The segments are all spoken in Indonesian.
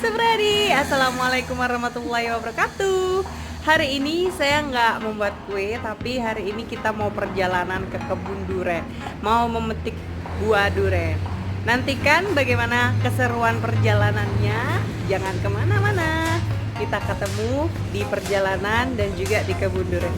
Subradi, assalamualaikum warahmatullahi wabarakatuh. Hari ini saya nggak membuat kue, tapi hari ini kita mau perjalanan ke kebun duren, mau memetik buah duren. Nantikan bagaimana keseruan perjalanannya. Jangan kemana-mana. Kita ketemu di perjalanan dan juga di kebun duren.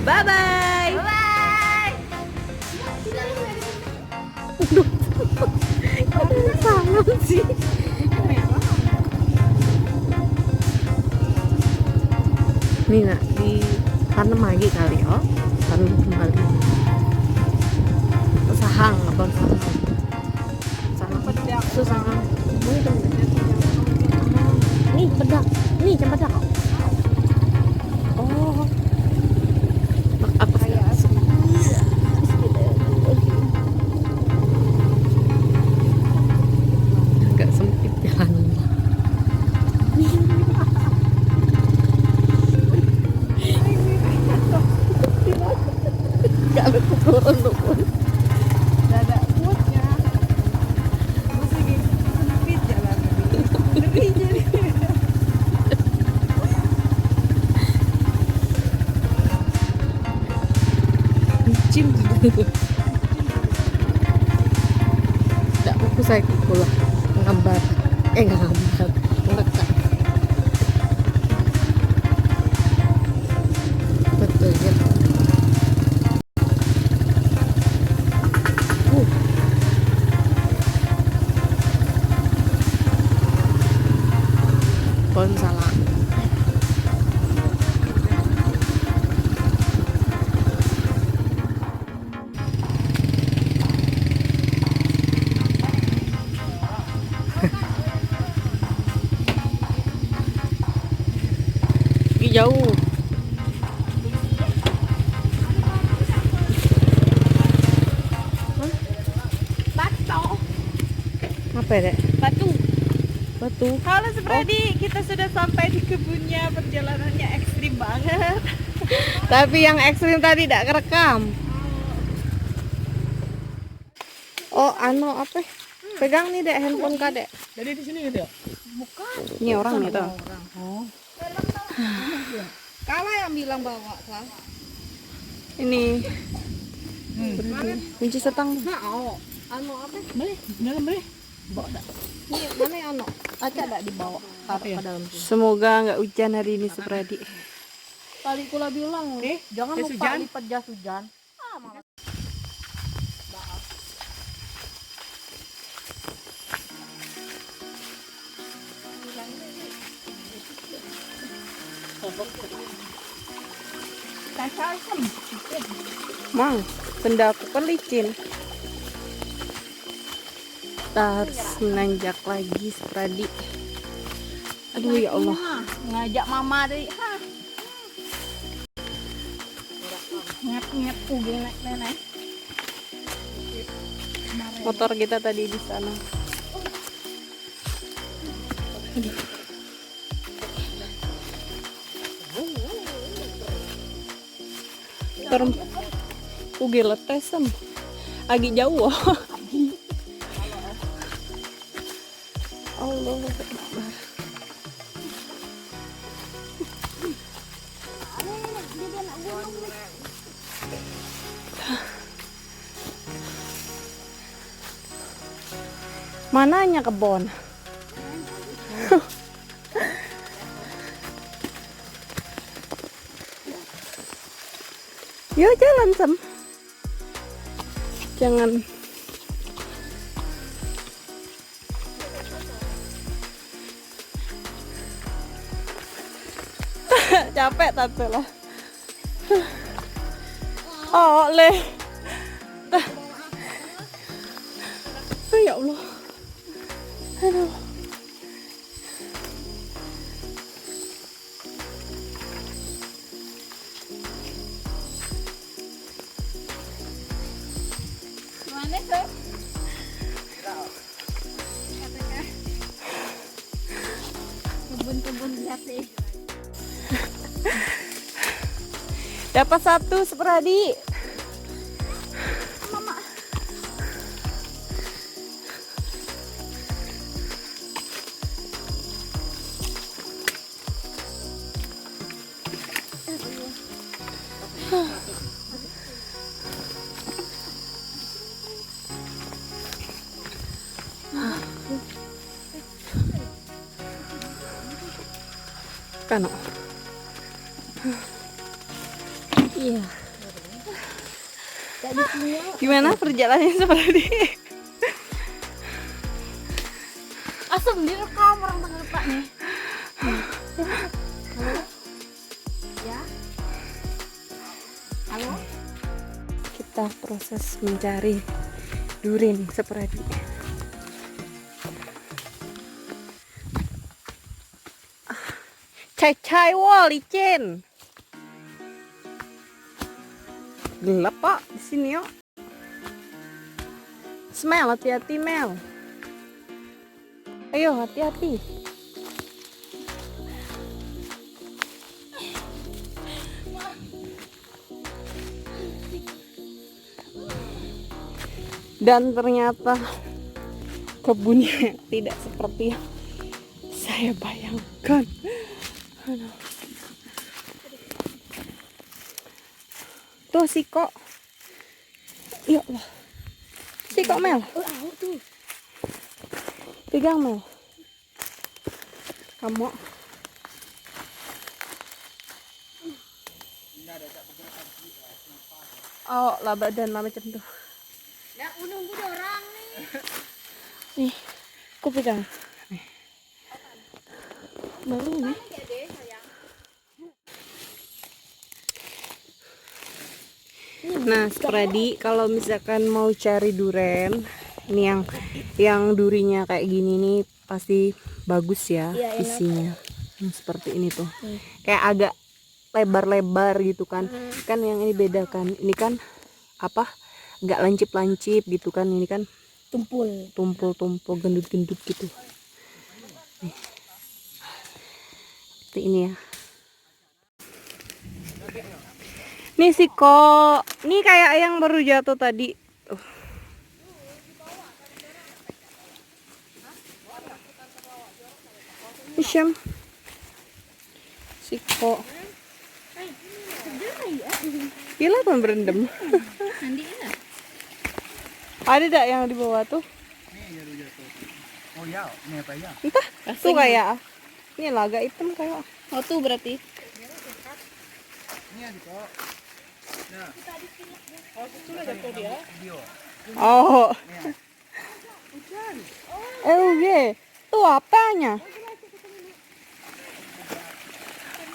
Bye bye. Bye. Sangat sih. Ini nak di tanam lagi kali ya, tanam kembali. Sahang abang sahang. Sahang pedak, sahang. Nih pedak, nih cempedak. Oh, apa kayak agak sempit jalan. Kalau turun pun Dada kuatnya. Masih gitu sempit jalan. Lebih jadi. licin gitu. Tidak fokus saya pula ngambar, ngambar, ngerekam. Betul ya. Pohon salah. Pergi jauh. Batu. Apa ya, Dek? Batu. Batu. Halo Subradi, kita sudah sampai di kebunnya. Perjalanannya ekstrim banget. Tapi yang ekstrim tadi tidak kerekam. Oh, apa? Pegang nih, Dek, handphone Kak, Dek. Jadi di sini gitu ya? Bukan. Ini orang nih tuh. Orang. Oh. Kala yang bilang bawa lah. Ini kunci setang. Nah, oh. Anu apa? Boleh, dalam boleh. Bawa tak? Ini mana yang anu? Acak enggak dibawa ke dalam sini. Semoga nggak hujan hari ini, Supradi. Tadi kula bilang, jangan jas lupa hujan. lipat jas hujan. Ah, malah. Mang, benda aku kan licin. Kita harus menanjak lagi, Supradi. Aduh ya Allah. Ngajak mama dari ngep-ngep gini nenek. Motor kita tadi di sana. Terus ugi letesem. Agi jauh. Allah Akbar. Mananya kebon? Yuk jalan Sam. Jangan. Capek tante lah. Oh leh. Oh, ya Allah. Aduh. Mana tuh? Kebun-kebun jati. Dapat satu, Supradi. Kan? Iya. Gimana perjalanannya seperti? Asam direkam orang tengah Pak nih. Halo. Ya. Halo. Kita proses mencari durian seperti. Cai wall licin. Gelap Pak di sini yuk. Smell, hati-hati Mel. Ayo hati-hati. Dan ternyata kebunnya tidak seperti yang saya bayangkan. Aduh. Tuh siko. Ya Allah. Siko Mel. Pegang Mel. Kamu. Oh, lah badan lah macam tuh. Ya, nunggu orang nih. Nih, aku pegang. Nih. Baru nih. Nah, Spradi, kalau misalkan mau cari duren, ini yang durinya kayak gini nih pasti bagus ya, Iya, enak. isinya. Seperti ini tuh. Kayak agak lebar-lebar gitu kan. Kan yang ini beda kan. Ini kan apa? Enggak lancip-lancip gitu kan. Ini kan tumpul-tumpul, gendut-gendut gitu. Nih. Seperti ini ya. Nih siko, nih kayak yang baru jatuh tadi. Isyam, siko. Gila kan berendam. Ada tak yang di bawah tuh? Oh ya, ini apa ya? Entah, tuh kayak. Ini lah agak hitam kayak. Oh tuh berarti. Ini ada kok. Nah. Oh. Oke. Tuh apanya?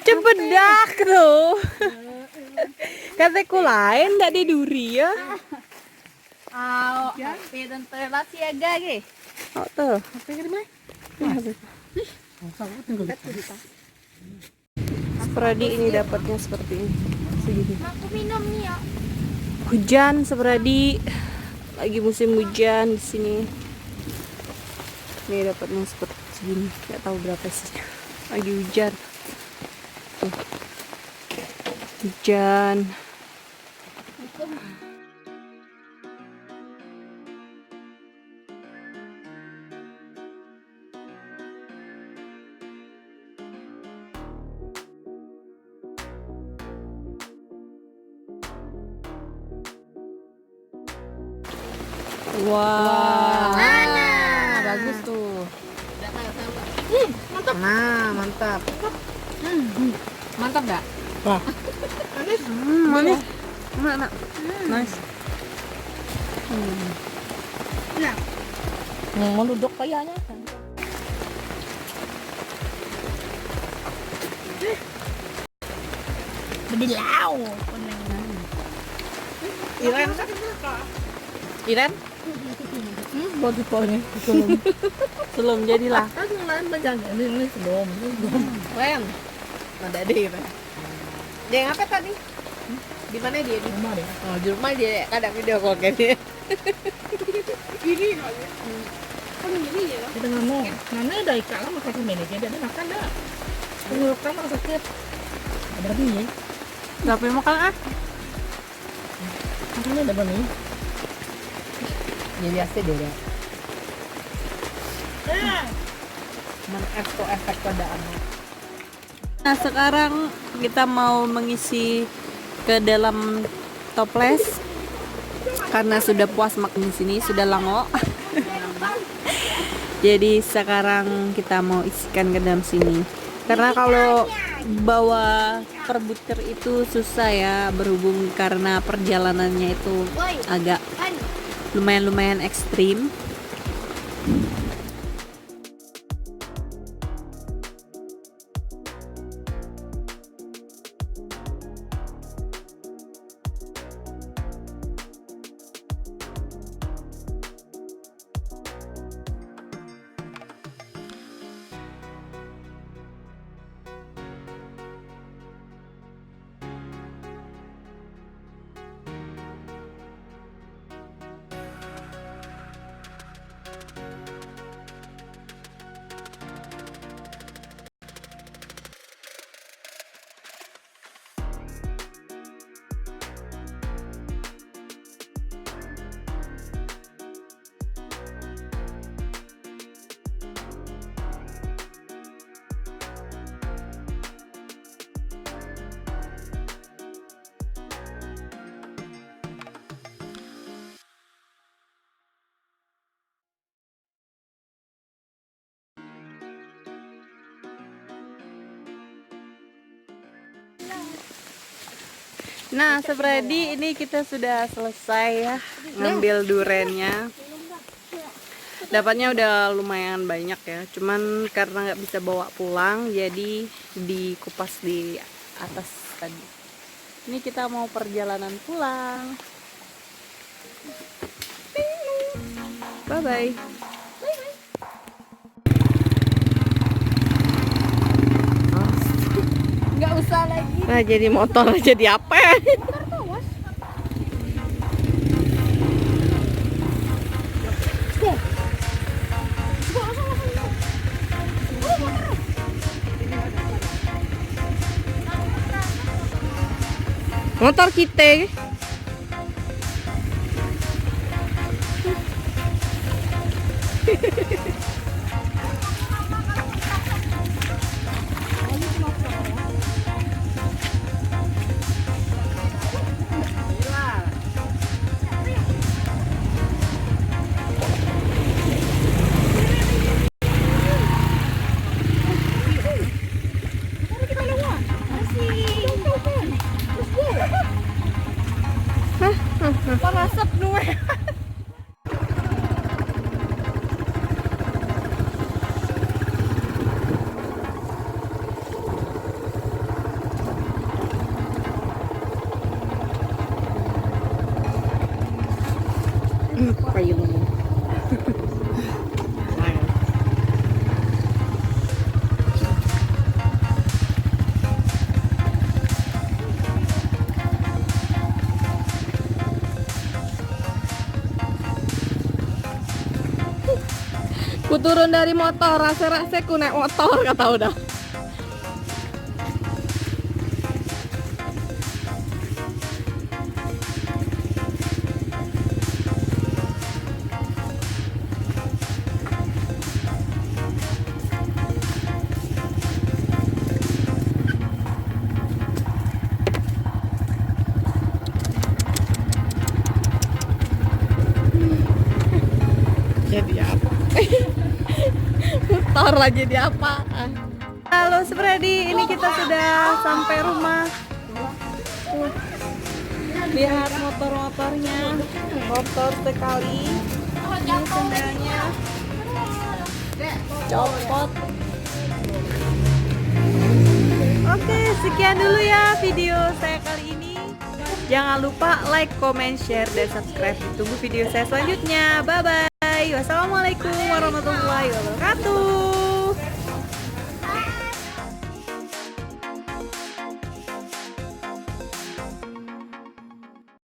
Cebedak tuh. Kataku lain enggak di duri ya. Pedon relasi agak ge. Oh tuh. Apa yang mana? Spradi ini dapatnya seperti ini. Segini. Aku minum nih ya. Hujan Spradi. Lagi musim hujan di sini. Ini dapatnya seperti segini. Enggak tahu berapa sih. Lagi hujan. Tuh. Hujan. Wah, bagus tuh. Mantap. Nah, mantap. Mantap enggak? Wah, Manis. Mana? Nice. Mau duduk kayaknya. Bedilau. Iren. Iren? buat ini. Belum jadilah. Kan yang lain banyak ini sebelum. Ren. Ada deh, Ren. Dia ngapa tadi? Di mana dia? Di Rumah deh. Oh, di rumah dia kadang video call kayak dia. Ini kali. Kita ngomong, mana ada ikan lah makan semene dia ada makan dah. Penyurukan mah sakit. Ada lagi ya. Enggak pengen makan ah. Makannya ada apa nih? Ya biasa deh. Mengekspor efek pada anak. Nah, sekarang kita mau mengisi ke dalam toples karena sudah puas makan di sini, sudah lango. Jadi sekarang kita mau isikan ke dalam sini. Karena kalau bawa per butir itu susah ya, berhubung karena perjalanannya itu agak lumayan ekstrim. Nah, Sepredi, ini kita sudah selesai ya ngambil durennya. Dapatnya udah lumayan banyak ya, cuman karena nggak bisa bawa pulang, jadi dikupas di atas tadi. Ini kita mau perjalanan pulang. Bye bye. Nggak usah lagi. Nah, jadi motor jadi apa? Motor kita. Parasap nuwe. Payung. Ku turun dari motor, rasa-rasa ku naik motor kata udah. Jadi apa? Motor lagi di apa? Halo Sepredi, ini kita sudah sampai rumah. Lihat motor-motornya, motor sekali. Ini sendalnya copot. Oke, sekian dulu ya video saya kali ini. Jangan lupa like, comment, share, dan subscribe. Tunggu video saya selanjutnya. Bye bye. Wassalamualaikum warahmatullahi wabarakatuh.